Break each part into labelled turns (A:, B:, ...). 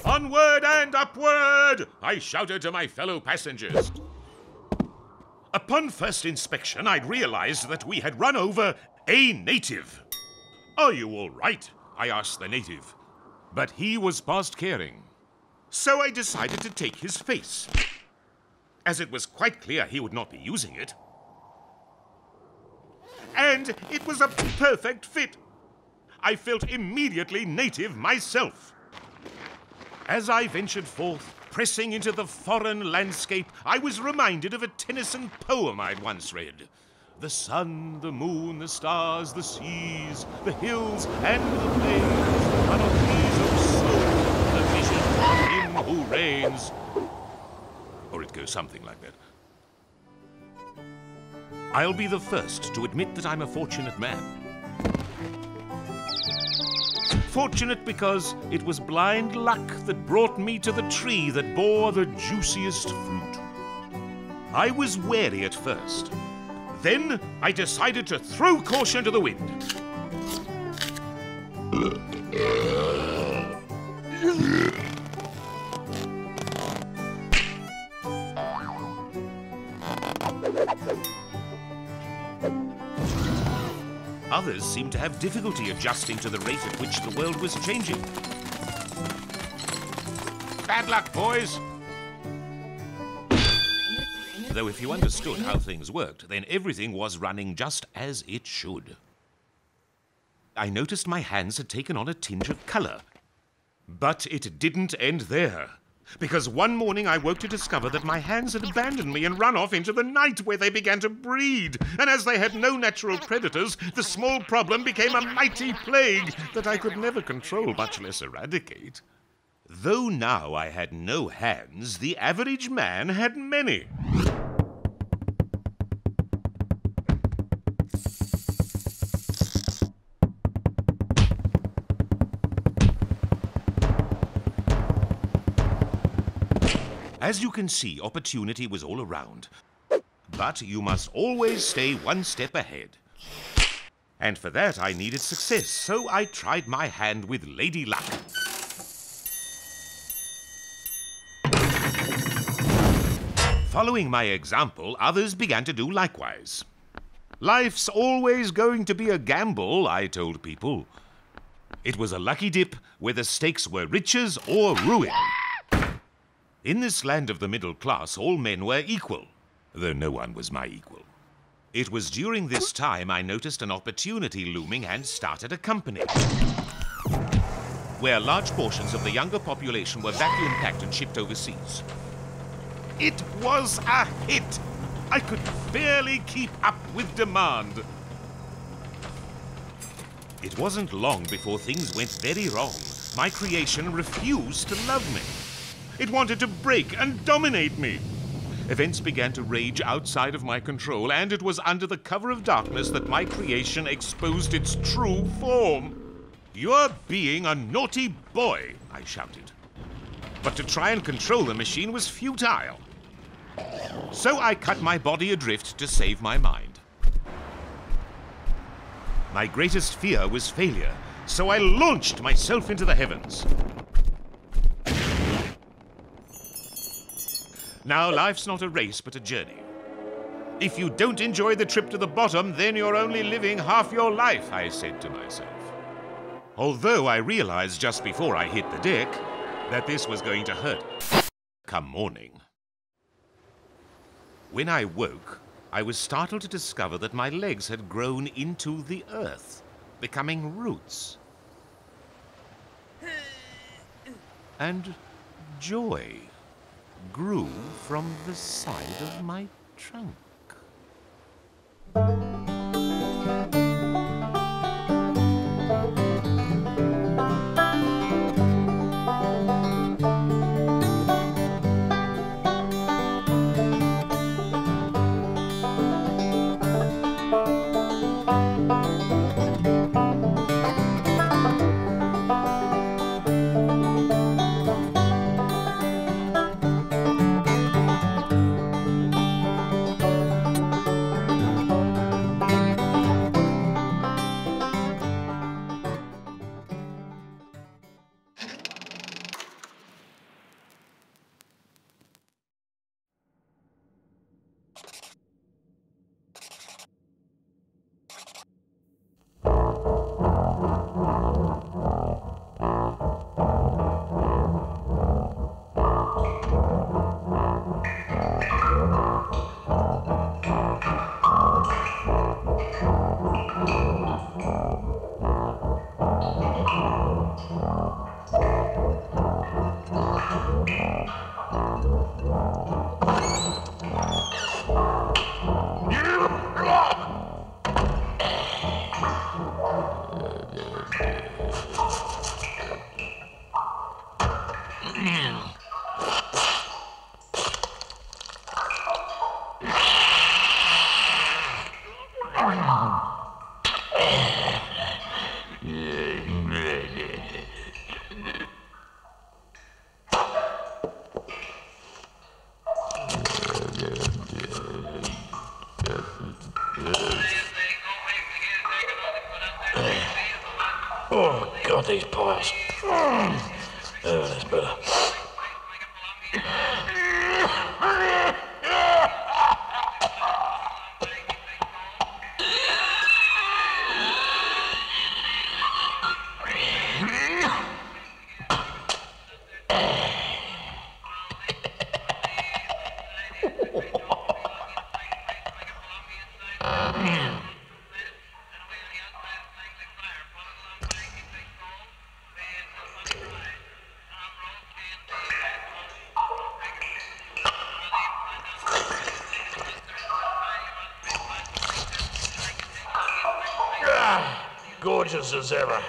A: Onward and upward! I shouted to my fellow passengers. Upon first inspection, I'd realized that we had run over a native. "Are you all right?" I asked the native. But he was past caring. So I decided to take his face, as it was quite clear he would not be using it. And it was a perfect fit. I felt immediately native myself. As I ventured forth, pressing into the foreign landscape, I was reminded of a Tennyson poem I'd once read. The sun, the moon, the stars, the seas, the hills and the plains are not these of soul, the vision of him who reigns. Or it goes something like that. I'll be the first to admit that I'm a fortunate man. Fortunate because it was blind luck that brought me to the tree that bore the juiciest fruit. I was wary at first. Then I decided to throw caution to the wind. Others seemed to have difficulty adjusting to the rate at which the world was changing. Bad luck, boys! Though if you understood how things worked, then everything was running just as it should. I noticed my hands had taken on a tinge of colour. But it didn't end there. Because one morning I woke to discover that my hands had abandoned me and run off into the night, where they began to breed. And as they had no natural predators, the small problem became a mighty plague that I could never control, much less eradicate. Though now I had no hands, the average man had many. As you can see, opportunity was all around. But you must always stay one step ahead. And for that I needed success, so I tried my hand with Lady Luck. Following my example, others began to do likewise. Life's always going to be a gamble, I told people. It was a lucky dip where the stakes were riches or ruin. In this land of the middle class, all men were equal, though no one was my equal. It was during this time I noticed an opportunity looming and started a company, where large portions of the younger population were vacuum-packed and shipped overseas. It was a hit! I could barely keep up with demand. It wasn't long before things went very wrong. My creation refused to love me. It wanted to break and dominate me. Events began to rage outside of my control, and it was under the cover of darkness that my creation exposed its true form. "You're being a naughty boy," I shouted. But to try and control the machine was futile. So I cut my body adrift to save my mind. My greatest fear was failure, so I launched myself into the heavens. Now, life's not a race, but a journey. If you don't enjoy the trip to the bottom, then you're only living half your life, I said to myself. Although I realized just before I hit the deck that this was going to hurt come morning. When I woke, I was startled to discover that my legs had grown into the earth, becoming roots. And joy grew from the side of my trunk.
B: Oh, God, these piles. Oh, that's better. Gorgeous as ever.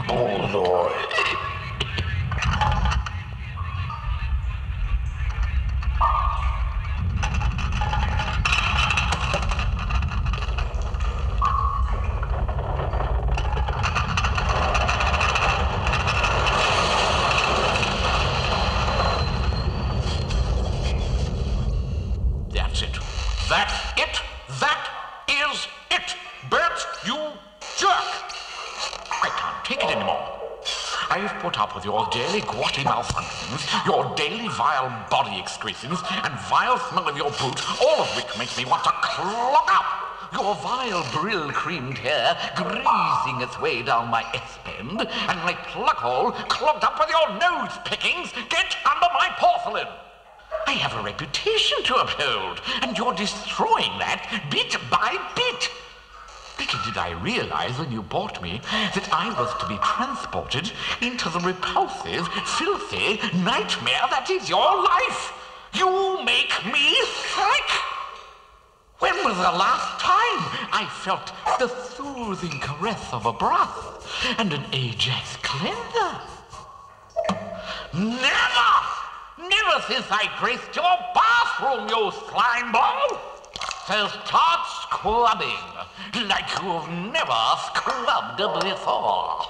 B: Oh, Lord. That's it. That's it. That is it. Bert, you jerk. I can't take it anymore. I've put up with your daily gouty malfunctions, your daily vile body excretions, and vile smell of your boot, all of which makes me want to clog up. Your vile brill-creamed hair greasing its way down my S-bend, and my plug hole clogged up with your nose pickings. Get under my porcelain. I have a reputation to uphold, and you're destroying that bit by bit. Little did I realize when you bought me that I was to be transported into the repulsive, filthy nightmare that is your life. You make me sick. When was the last time I felt the soothing caress of a broth and an Ajax cleanser? Never! Never since I graced your bathroom, you slime ball! So start scrubbing like you've never scrubbed before.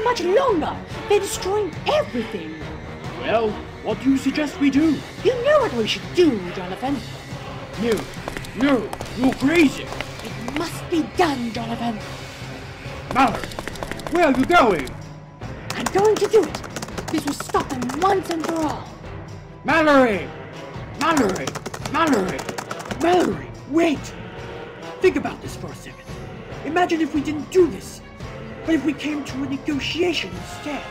C: Much longer. They're destroying everything.
D: Well, what do you suggest we do?
C: You know what we should do, Jonathan.
D: No, you're crazy.
C: It must be done, Jonathan.
D: Mallory, where are you going?
C: I'm going to do it. This will stop them once and for all.
D: Mallory, wait. Think about this for a second. Imagine if we didn't do this. But if we came to a negotiation instead?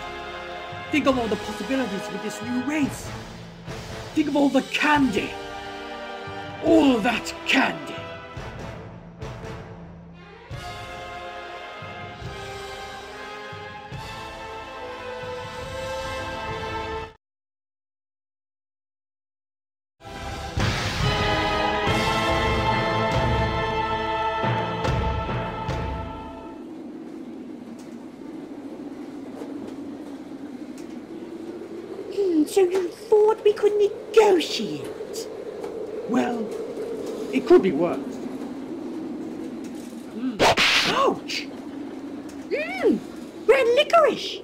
D: Think of all the possibilities with this new race. Think of all the candy. All of that candy.
C: So you thought we could negotiate?
D: Well, it could be worse.
C: Ouch! Red licorice!